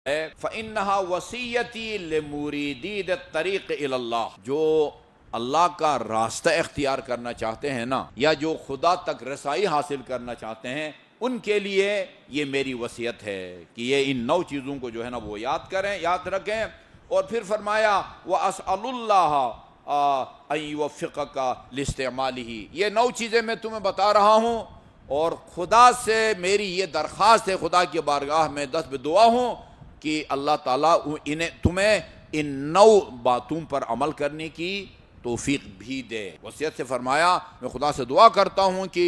فَإِنَّهَا وَصِيَّتِي لِمُرِيدِي الطَّرِيقِ إِلَى اللَّهِ، جو اللہ کا راستہ اختیار کرنا چاہتے ہیں نا، یا جو خدا تک رسائی حاصل کرنا چاہتے ہیں، ان کے لیے یہ میری وصیت ہے کہ یہ ان 9 چیزوں کو جو ہے نا وہ یاد کریں، یاد رکھیں۔ اور پھر فرمایا وَأَسْأَلُ اللَّهَ أَن يُوَفِّقَكَ لِاسْتِعْمَالِهِ، یہ 9 چیزیں میں تمہیں بتا رہا ہوں، اور خدا سے میری یہ درخواست ہے، خدا کی بارگاہ میں دست بدعا ہوں کہ اللہ تعالیٰ تمہیں ان 9 باتوں پر عمل کرنے کی توفیق بھی دے۔ وصیت سے فرمایا میں خدا سے دعا کرتا ہوں کہ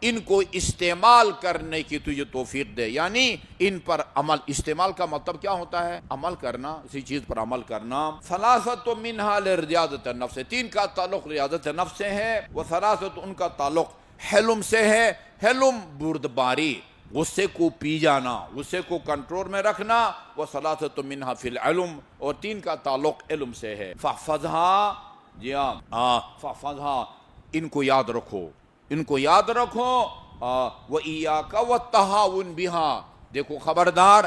ان کو استعمال کرنے کی تجھے توفیق دے، یعنی ان پر عمل۔ استعمال کا مطلب کیا ہوتا ہے؟ عمل کرنا، اسی چیز پر عمل کرنا۔ ثلاثۃ منہا لریاضۃ النفس، 3 کا تعلق ریاضت نفس سے ہے، وثلاثۃ ان کا تعلق حلم سے ہے۔ حلم بردباری، غصے کو پی جانا، غصے کو کنٹرول میں رکھنا۔ وثلاثۃ منہا فی العلم، اور 3 کا تعلق علم سے ہے۔ فاحفظھا، جی ہاں، فاحفظھا، ان کو یاد رکھو، ان کو یاد رکھو۔ وَإِيَّاكَ وَالتَّهَاوُنَ بِهَا، دیکھو خبردار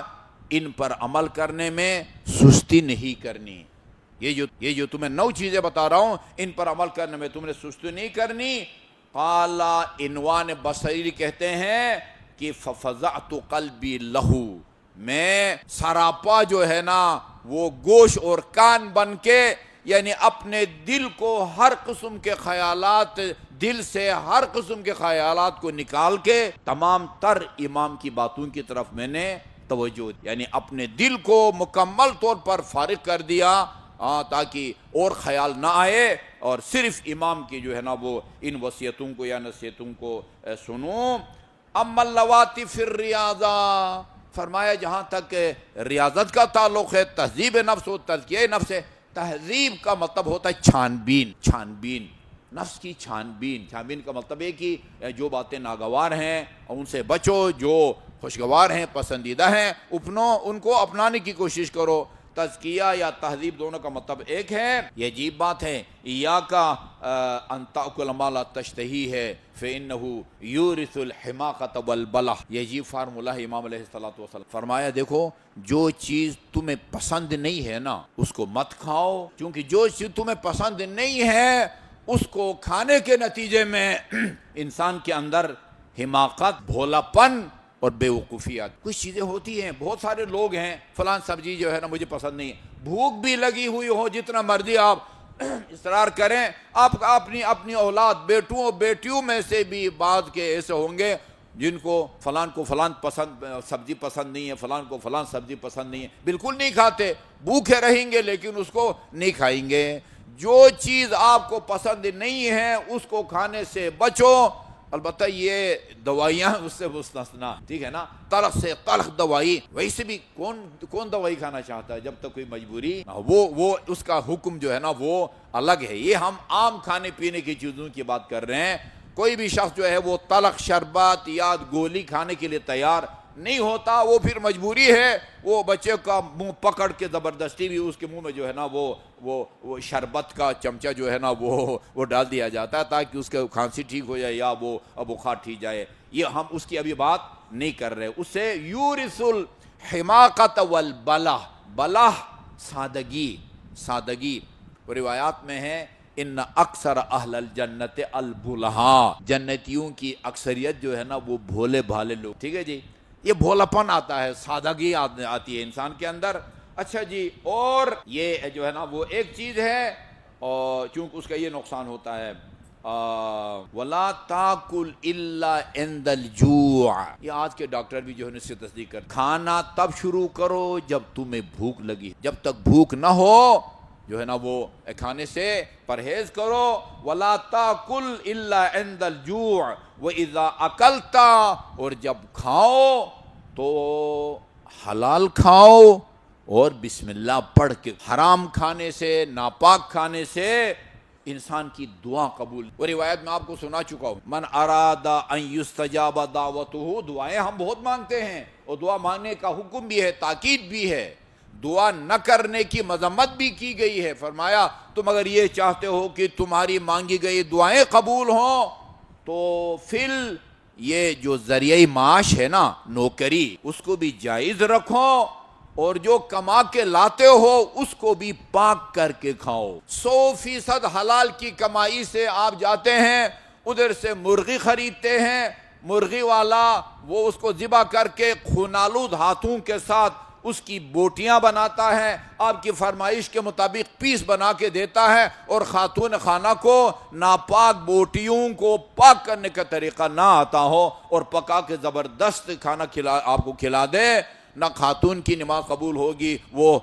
ان پر عمل کرنے میں سستی نہیں کرنی۔ یہ جو تمہیں 9 چیزیں بتا رہا ہوں، ان پر عمل کرنے میں تم نے سستی نہیں کرنی۔ قال عنوان بصری کہتے ہیں کہ فَفَزَعْتُ قَلْبِي لَهُ، میں سراپا جو ہے نا وہ گوش اور کان بن کے، یعنی اپنے دل کو ہر قسم کے خیالات، دل سے ہر قسم کے خیالات کو نکال کے تمام تر امام کی باتوں کی طرف میں نے توجہ، یعنی اپنے دل کو مکمل طور پر فارغ کر دیا تاکہ اور خیال نہ آئے، اور صرف امام کی جو ہے نا وہ ان وصیتوں کو یا نصیحتوں کو سنوں۔ اما اللواتی فی الریاضہ، فرمایا جہاں تک ریاضت کا تعلق ہے، تہذیب نفس و تزکیہ نفس ہے۔ تہذیب کا مطلب ہوتا ہے چھان بین، چھان بین، نفس کی چھان بین۔ چھان بین کا مطلب ہے کہ جو باتیں ناگوار ہیں ان سے بچو، جو خوشگوار ہیں، پسندیدہ ہیں، ان کو اپنانے کی کوشش کرو۔ تزکیہ یا تہذیب دونوں کا مطلب ایک ہے۔ یہ عجیب بات ہے، ایاک ان تأکل ما لا تشتہی ہے فإنہ یورث الحماقۃ والبلح، یہ عجیب فارمولہ ہے امام علیہ السلام۔ فرمایا دیکھو جو چیز تمہیں پسند نہیں ہے نا اس کو مت کھاؤ، کیونکہ جو چیز تمہیں پسند نہیں ہے اس کو کھانے کے نتیجے میں انسان کے اندر حماقت، بھولا پن اور بے وقوفیات، کچھ چیزیں ہوتی ہیں۔ بہت سارے لوگ ہیں فلان سبزی جو ہے نا مجھے پسند نہیں ہے، بھوک بھی لگی ہوئی ہو، جتنا مرضی آپ اصرار کریں، آپ اپنی اولاد، بیٹوں اور بیٹیوں میں سے بھی بعض کے ایسے ہوں گے جن کو فلان سبزی پسند نہیں ہے، فلان کو فلان سبزی پسند نہیں ہے، بالکل نہیں کھاتے، بھوکے رہیں گے لیکن اس کو نہیں کھائیں گے۔ جو چیز آپ کو پسند نہیں ہے اس کو کھانے سے بچو، البتہ یہ دوائیاں اس سے مستثنا، ٹھیک ہے نا، تلخ سے تلخ دوائی، ویسے بھی کون دوائی کھانا چاہتا ہے جب تک کوئی مجبوری، وہ اس کا حکم جو ہے نا وہ الگ ہے۔ یہ ہم عام کھانے پینے کی چیزوں کی بات کر رہے ہیں۔ کوئی بھی شخص جو ہے وہ تلخ شربات یا گولی کھانے کے لیے تیار نہیں ہوتا، وہ پھر مجبوری ہے، وہ بچے کا منہ پکڑ کے زبردستی بھی اس کے منہ میں جو ہے نا وہ شربت کا چمچہ جو ہے نا وہ ڈال دیا جاتا ہے تاکہ اس کا کھانسی ٹھیک ہو جائے یا وہ بخار ٹھیک جائے۔ یہ ہم اس کی ابھی بات نہیں کر رہے۔ اس سے یورث الحماقۃ والبلح، بلح سادگی، روایات میں ہے ان اکثر اہل الجنت البلہا، جنتیوں کی اکثریت جو ہے نا وہ بھولے بھالے لوگ، ٹھیک ہے جی، یہ بھولا پن آتا ہے، سادگی آتی ہے انسان کے اندر۔ اچھا جی، اور یہ جو ہے نا وہ ایک چیز ہے، اور چونکہ اس کا یہ نقصان ہوتا ہے وَلَا تَأْكُلْ إِلَّا عِنْدَ الْجُوعِ، یہ آج کے ڈاکٹر بھی جو ہے اس سے تصدیق کرتے، کھانا تب شروع کرو جب تمہیں بھوک لگی، جب تک بھوک نہ ہو جو ہے نا وہ کھانے سے پرہیز کرو۔ وَلَا تَأْكُلْ إِلَّا عِنْدَ الْجُوعِ وَإِذَا أَكَلْتَ، اور جب کھاؤ تو حلال کھاؤ اور بسم اللہ پڑھ کے۔ حرام کھانے سے، ناپاک کھانے سے انسان کی دعا قبول، وہ روایت میں آپ کو سنا چکا ہوں، من اراد ان یستجاب دعوتہ، دعائیں ہم بہت مانگتے ہیں اور دعا مانگنے کا حکم بھی ہے، تاکید بھی ہے، دعا نہ کرنے کی مذمت بھی کی گئی ہے۔ فرمایا تم اگر یہ چاہتے ہو کہ تمہاری مانگی گئی دعائیں قبول ہوں تو پھر یہ جو ذریعہ معاش ہے نا، نوکری، اس کو بھی جائز رکھو اور جو کما کے لاتے ہو اس کو بھی پاک کر کے کھاؤ۔ 100% حلال کی کمائی سے آپ جاتے ہیں، ادھر سے مرغی خریدتے ہیں، مرغی والا وہ اس کو ذبح کر کے خونالود ہاتھوں کے ساتھ اس کی بوٹیاں بناتا ہے، آپ کی فرمائش کے مطابق پیس بنا کے دیتا ہے، اور خاتون خانہ کو ناپاک بوٹیوں کو پاک کرنے کا طریقہ نہ آتا ہو اور پکا کے زبردست کھانا آپ کو کھلا دے، نہ خاتون کی نماز قبول ہوگی، وہ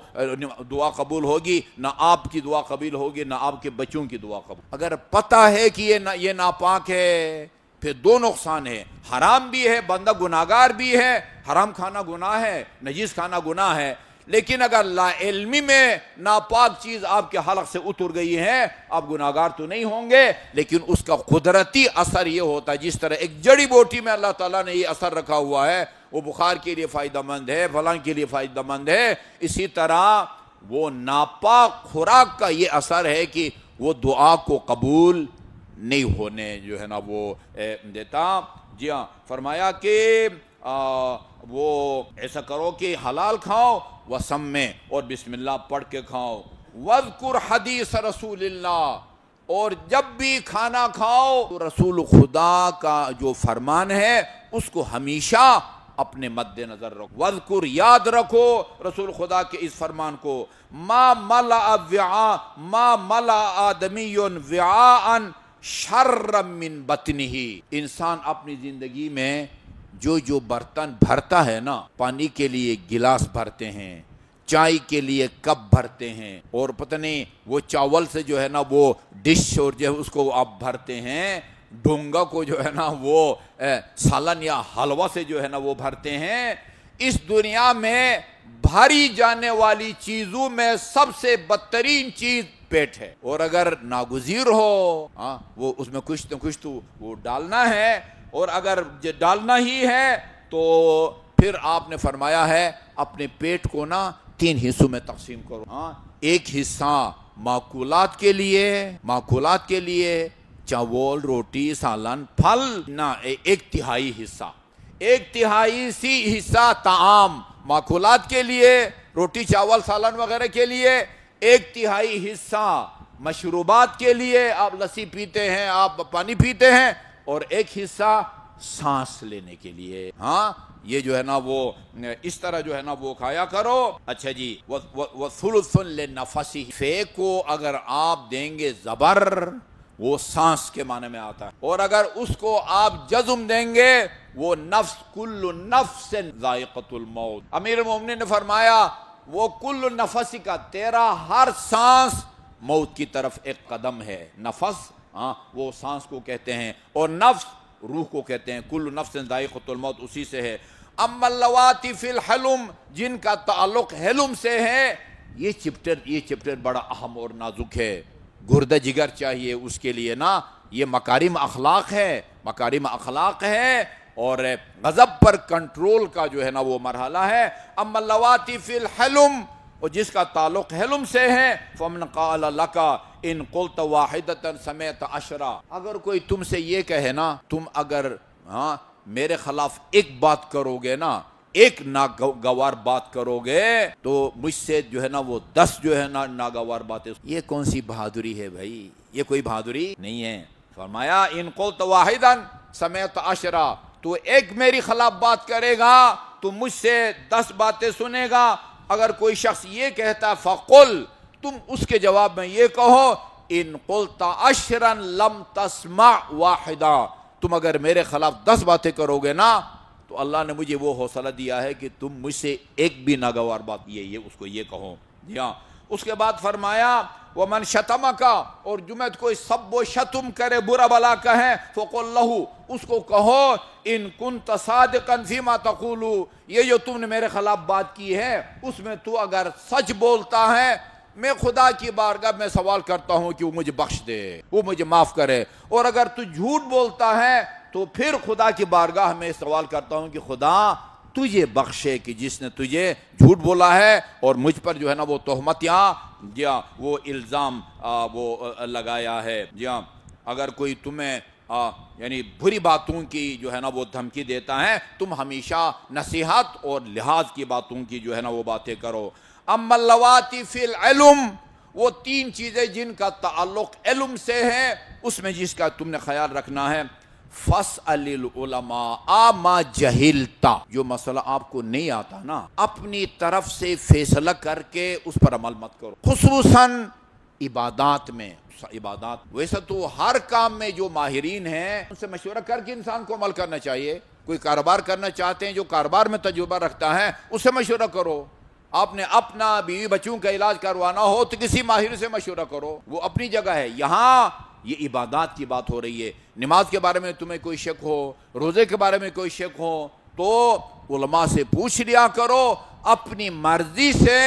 دعا قبول ہوگی، نہ آپ کی دعا قبول ہوگی، نہ آپ کے بچوں کی دعا قبول۔ اگر پتہ ہے کہ یہ ناپاک ہے، پھر دو نقصان ہے، حرام بھی ہے، بندہ گناہگار بھی ہے، حرام کھانا گناہ ہے، نجیس کھانا گناہ ہے، لیکن اگر لا علمی میں ناپاک چیز آپ کے حلق سے اتر گئی ہے، آپ گناہگار تو نہیں ہوں گے، لیکن اس کا قدرتی اثر یہ ہوتا ہے، جس طرح ایک جڑی بوٹی میں اللہ تعالیٰ نے یہ اثر رکھا ہوا ہے، وہ بخار کے لیے فائدہ مند ہے، فلاں کے لیے فائدہ مند ہے، اسی طرح وہ ناپاک خوراک کا یہ اثر ہے کہ وہ دعا کو قبول نہیں ہونے جو ہے نا وہ دیتا۔ جی ہاں، فرمایا کہ وہ ایسا کرو کہ حلال کھاؤ وسمے، اور بسم اللہ پڑھ کے کھاؤ، وَاذْكُرْ حدیث رسول اللہ، اور جب بھی کھانا کھاؤ رسول خدا کا جو فرمان ہے اس کو ہمیشہ اپنے مد نظر رکھو، وَاذْكُرْ یاد رکھو رسول خدا کے اس فرمان کو، ما ملأ آدمی وعاء شر من بطنہ، انسان اپنی زندگی میں جو برتن بھرتا ہے نا، پانی کے لیے گلاس بھرتے ہیں، چائے کے لیے کپ بھرتے ہیں، اور پتہ نہیں وہ چاول سے جو ہے نا وہ ڈش اور جو اس کو آپ بھرتے ہیں، ڈونگا کو جو ہے نا وہ سالن یا حلوہ سے جو ہے نا وہ بھرتے ہیں۔ اس دنیا میں بھاری جانے والی چیزوں میں سب سے بدترین چیز پیٹ ہے، اور اگر ناگزیر ہو وہ اس میں کچھ تو وہ ڈالنا ہے، اور اگر ڈالنا ہی ہے تو پھر آپ نے فرمایا ہے اپنے پیٹ کو نا 3 حصوں میں تقسیم کرو، ایک حصہ ماکولات کے لیے چاول، روٹی، سالن، پھل، نہ 1/3 حصہ، 1/3 حصہ طعام ماکولات کے لیے، روٹی، چاول، سالن وغیرہ کے لیے، 1/3 حصہ مشروبات کے لیے، آپ لسی پیتے ہیں، آپ پانی پیتے ہیں، اور 1 حصہ سانس لینے کے لیے۔ یہ جو ہے نا وہ اس طرح جو ہے نا وہ کھایا کرو۔ اچھا جی، وَثُلُثٌ لِّنَفَسِهِ، فے کو اگر آپ دیں گے زبر، وہ سانس کے معنی میں آتا ہے، اور اگر اس کو آپ جزم دیں گے وہ نفس، کل نفس ذائقۃ الموت، امیر المومنین نے فرمایا وہ کل نفس کا، تیرا ہر سانس موت کی طرف ایک قدم ہے۔ نفس وہ سانس کو کہتے ہیں، اور نفس روح کو کہتے ہیں، کل نفس ذائقۃ الموت اسی سے ہے۔ اما اللواتی فی الحلم، جن کا تعلق حلم سے ہے، یہ چپٹر بڑا اہم اور نازک ہے، گردہ جگر چاہیے اس کے لیے نا، یہ مکارم اخلاق ہے اور غضب پر کنٹرول کا جو ہے نا وہ مرحلہ ہے۔ اما اللواتی فی الحلم، اور جس کا تعلق حلم سے ہے، فمن قال لک ان قلت واحدۃ سمعت عشرا، اگر کوئی تم سے یہ کہے نا، تم اگر میرے خلاف ایک بات کرو گے نا، ایک ناگوار بات کرو گے، تو مجھ سے جو ہے نا وہ 10 جو ہے نا ناگوار باتیں، یہ کون سی بہادری ہے بھائی؟ یہ کوئی بہادری نہیں ہے۔ فرمایا ان قلت واحدا سمعت عشرا، تو ایک میری خلاف بات کرے گا تو مجھ سے 10 باتیں سنے گا۔ اگر کوئی شخص یہ کہتا فقل، تم اس کے جواب میں یہ کہو ان قلت عشرا لم تسمع واحدا، تم اگر میرے خلاف 10 باتیں کرو گے نا تو اللہ نے مجھے وہ حوصلہ دیا ہے کہ تم مجھ سے ایک بھی ناگوار بات یہ اس کو یہ کہو۔ جی ہاں، اس کے بعد فرمایا ومن شتمک، اور جو میں کوئی سب و شتم کرے، برا بلا کہے، فقل لہو، اس کو کہو ان کنت صادقا فیما تقول، یہ جو تم نے میرے خلاف بات کی ہے اس میں تو اگر سچ بولتا ہے، میں خدا کی بارگاہ میں سوال کرتا ہوں کہ وہ مجھے بخش دے، وہ مجھے معاف کرے، اور اگر تو جھوٹ بولتا ہے تو پھر خدا کی بارگاہ میں سوال کرتا ہوں کہ خدا تجھے بخشے کہ جس نے تجھے جھوٹ بولا ہے اور مجھ پر جو ہے نا وہ تہمت وہ الزام وہ لگایا ہے۔ جی ہاں، اگر کوئی تمہیں یعنی بری باتوں کی جو ہے نا وہ دھمکی دیتا ہے، تم ہمیشہ نصیحت اور لحاظ کی باتوں کی جو ہے نا وہ باتیں کرو۔ اما اللواتی فی العلم، وہ تین چیزیں جن کا تعلق علم سے ہے، اس میں جس کا تم نے خیال رکھنا ہے، فاسأل العلماء ما جہلت، جو مسئلہ آپ کو نہیں آتا نا، اپنی طرف سے فیصلہ کر کے اس پر عمل مت کرو، خصوصاً عبادات میں۔ عبادات ویسے تو ہر کام میں جو ماہرین ہیں ان سے مشورہ کر کے انسان کو عمل کرنا چاہیے۔ کوئی کاروبار کرنا چاہتے ہیں، جو کاروبار میں تجربہ رکھتا ہے اس سے مشورہ کرو۔ آپ نے اپنا بیوی بچوں کا علاج کروانا ہو تو کسی ماہر سے مشورہ کرو، وہ اپنی جگہ ہے۔ یہاں یہ عبادات کی بات ہو رہی ہے۔ نماز کے بارے میں تمہیں کوئی شک ہو، روزے کے بارے میں کوئی شک ہو تو علماء سے پوچھ لیا کرو، اپنی مرضی سے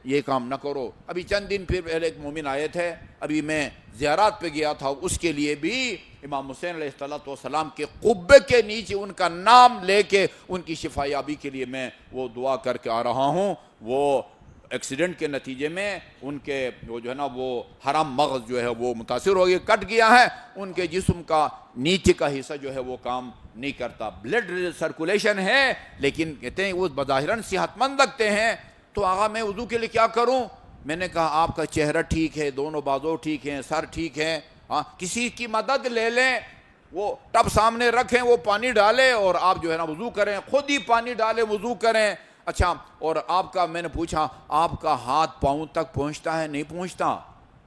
یہ کام نہ کرو۔ ابھی چند دن پھر ایک مومن آئے تھے، ابھی میں زیارات پہ گیا تھا، اس کے لیے بھی امام حسین علیہ السلام کے قبے کے نیچے ان کا نام لے کے ان کی شفا یابی کے لیے میں وہ دعا کر کے آ رہا ہوں۔ وہ ایکسیڈنٹ کے نتیجے میں ان کے وہ جو ہے نا وہ حرام مغز جو ہے وہ متاثر ہو گیا، کٹ گیا ہے، ان کے جسم کا نیچے کا حصہ جو ہے وہ کام نہیں کرتا، بلڈ سرکولیشن ہے لیکن کہتے ہیں وہ بظاہراً صحت مند لگتے ہیں۔ تو آقا میں وضو کے لیے کیا کروں؟ میں نے کہا آپ کا چہرہ ٹھیک ہے، دونوں بازو ٹھیک ہیں، سر ٹھیک ہے، کسی کی مدد لے لیں، وہ ٹب سامنے رکھیں، وہ پانی ڈالے اور آپ جو ہے نا وضو کریں، خود ہی پانی ڈالے وضو کریں۔ اچھا، اور آپ کا، میں نے پوچھا آپ کا ہاتھ پاؤں تک پہنچتا ہے؟ نہیں پہنچتا۔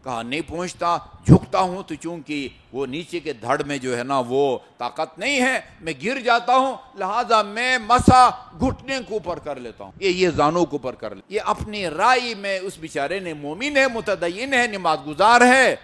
کہا نہیں پہنچتا، جھکتا ہوں تو چونکہ وہ نیچے کے دھڑ میں جو ہے نا وہ طاقت نہیں ہے، میں گر جاتا ہوں، لہذا میں مسا گھٹنے کو اوپر کر لیتا ہوں، یہ زانوں کو اوپر کر لیتا۔ یہ اپنی رائے میں اس بیچارے نے، مومن ہے، متدین ہے، نماز گزار ہے،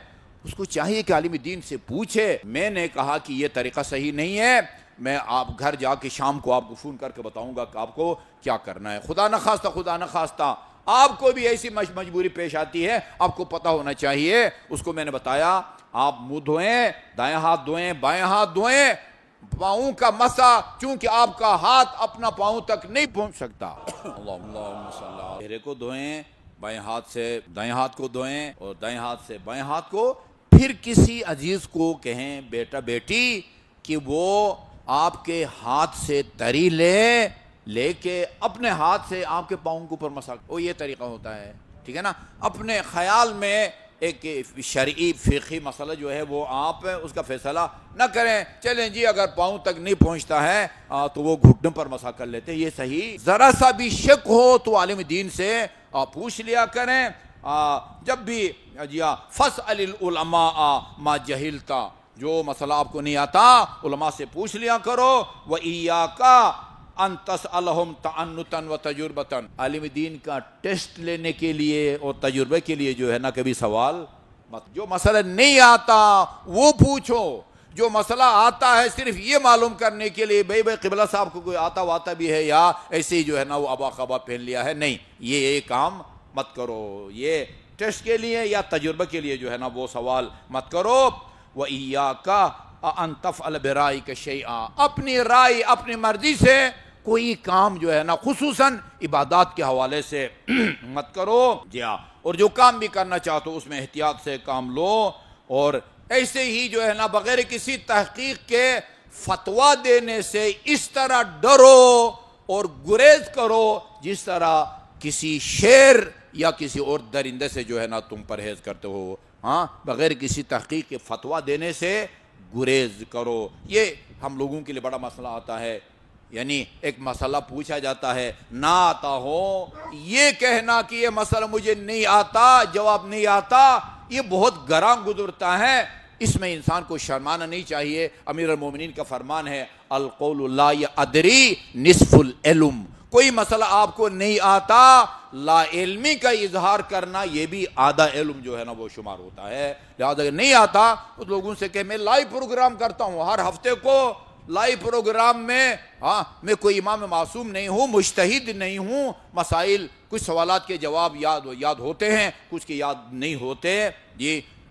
اس کو چاہیے کہ عالم دین سے پوچھے۔ میں نے کہا کہ یہ طریقہ صحیح نہیں ہے، میں آپ گھر جا کے شام کو آپ کو فون کر کے بتاؤں گا کہ آپ کو کیا کرنا ہے۔ خدا نہ خواستہ آپ کو بھی ایسی مجبوری پیش آتی ہے، آپ کو پتہ ہونا چاہیے۔ اس کو میں نے بتایا آپ منہ دھوئیں، دائیں ہاتھ دھوئیں، بائیں ہاتھ دھوئیں، پاؤں کا مسا، چونکہ آپ کا ہاتھ اپنا پاؤں تک نہیں پہنچ سکتا۔ اللہم صلی اللہ، چہرے کو دھوئیں، بائیں ہاتھ سے دائیں ہاتھ کو دھوئیں اور دائیں ہاتھ سے بائیں ہاتھ کو۔ پھر کسی عزیز کو کہیں بیٹا بیٹی کہ وہ آپ کے ہاتھ سے تری لے کے اپنے ہاتھ سے آپ کے پاؤں کے اوپر مسا، وہ یہ طریقہ ہوتا ہے، ٹھیک ہے نا۔ اپنے خیال میں ایک شرعی فقہی مسئلہ جو ہے وہ آپ اس کا فیصلہ نہ کریں، چلیں جی اگر پاؤں تک نہیں پہنچتا ہے تو وہ گھٹنوں پر مسا کر لیتے ہیں، یہ صحیح۔ ذرا سا بھی شک ہو تو عالم دین سے پوچھ لیا کریں۔ جب بھی فاسأل العلماء ما جہلت، جو مسئلہ آپ کو نہیں آتا علماء سے پوچھ لیا کرو۔ وَإِيَّاكَ ان تسألہم تعنتا و تجربتا، عالم دین کا ٹیسٹ لینے کے لیے اور تجربے کے لیے جو ہے نا کبھی سوال مت۔ جو مسئلہ نہیں آتا وہ پوچھو، جو مسئلہ آتا ہے صرف یہ معلوم کرنے کے لیے بھائی قبلہ صاحب کو کوئی آتا بھی ہے یا ایسے ہی جو ہے نا وہ ابا خبا پہن لیا ہے، نہیں، یہ کام مت کرو۔ یہ ٹیسٹ کے لیے یا تجربے کے لیے جو ہے نا وہ سوال مت کرو۔ وَإِيَّاكَ أَن تَفْعَلَ بِرَأْيِكَ شَيْئًا، اپنی رائے اپنی مرضی سے کوئی کام جو ہے نا خصوصاً عبادات کے حوالے سے مت کرو۔ جی ہاں، اور جو کام بھی کرنا چاہتے ہو اس میں احتیاط سے کام لو، اور ایسے ہی جو ہے نا بغیر کسی تحقیق کے فتویٰ دینے سے اس طرح ڈرو اور گریز کرو جس طرح کسی شیر یا کسی اور درندے سے جو ہے نا تم پرہیز کرتے ہو۔ ہاں، بغیر کسی تحقیق کے فتویٰ دینے سے گریز کرو۔ یہ ہم لوگوں کے لیے بڑا مسئلہ آتا ہے، یعنی ایک مسئلہ پوچھا جاتا ہے، نہ آتا ہو یہ کہنا کہ یہ مسئلہ مجھے نہیں آتا، جواب نہیں آتا، یہ بہت گراں گزرتا ہے، اس میں انسان کو شرمانا نہیں چاہیے۔ امیر المومنین کا فرمان ہے القول لا ادری نصف العلم، کوئی مسئلہ آپ کو نہیں آتا، لا علمی کا اظہار کرنا یہ بھی آدھا علم جو ہے نا وہ شمار ہوتا ہے۔ لہذا اگر نہیں آتا تو لوگوں سے کہ میں لائیو پروگرام کرتا ہوں ہر ہفتے کو، لائیو پروگرام میں میں کوئی امام معصوم نہیں ہوں، مجتہد نہیں ہوں، مسائل کچھ سوالات کے جواب یاد ہوتے ہیں، کچھ کے یاد نہیں ہوتے،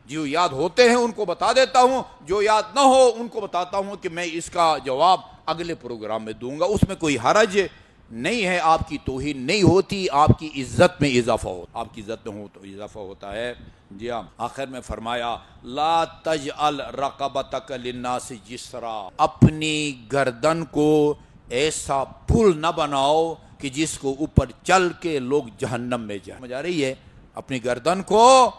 جو یاد ہوتے ہیں ان کو بتا دیتا ہوں، جو یاد نہ ہو ان کو بتاتا ہوں کہ میں اس کا جواب اگلے پروگرام میں دوں گا، اس میں کوئی حرج نہیں ہے آپ کی توہین نہیں ہوتی، آپ کی عزت میں اضافہ ہوتا، آپ کی عزت میں ہو تو اضافہ ہوتا ہے۔ جی ہاں، آخر میں فرمایا لا تجعل رقبتک للناس جسرا، اپنی گردن کو ایسا پل نہ بناؤ کہ جس کو اوپر چل کے لوگ جہنم میں جائیں۔ سمجھ آ رہی ہے؟ اپنی گردن کو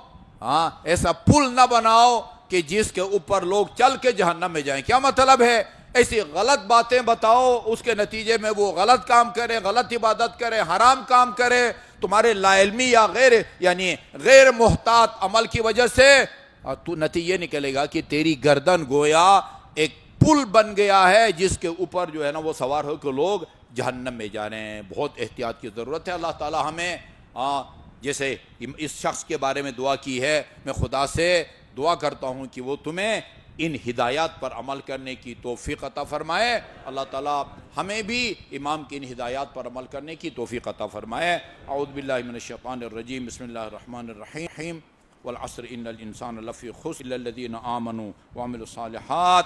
ایسا پل نہ بناؤ کہ جس کے اوپر لوگ چل کے جہنم میں جائیں۔ کیا مطلب ہے؟ ایسی غلط باتیں بتاؤ، اس کے نتیجے میں وہ غلط کام کرے، غلط عبادت کرے، حرام کام کرے، تمہارے لا علمی یا غیر محتاط عمل کی وجہ سے تو نتیجے نکلے گا کہ تیری گردن گویا ایک پل بن گیا ہے جس کے اوپر جو ہے نا وہ سوار ہو کے لوگ جہنم میں جا رہے ہیں۔ بہت احتیاط کی ضرورت ہے۔ اللہ تعالی ہمیں جیسے اس شخص کے بارے میں دعا کی ہے، میں خدا سے دعا کرتا ہوں کہ وہ تمہیں ان ہدایات پر عمل کرنے کی توفیق عطا فرمائے۔ اللہ تعالیٰ ہمیں بھی امام کی ان ہدایات پر عمل کرنے کی توفیق عطا فرمائے۔ اعوذ باللہ من الشیطان الرجیم، بسم اللہ الرحمن الرحیم، والعصر ان الانسان لفی خسر الا الذین آمنوا وعملوا الصالحات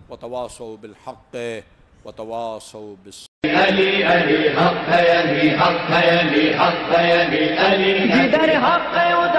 وتواصوا بالحق وتواصوا بالصبر۔ علی علی حق ہے، علی حق ہے، علی حق ہے، علی علی جدھر حق ہے ادھر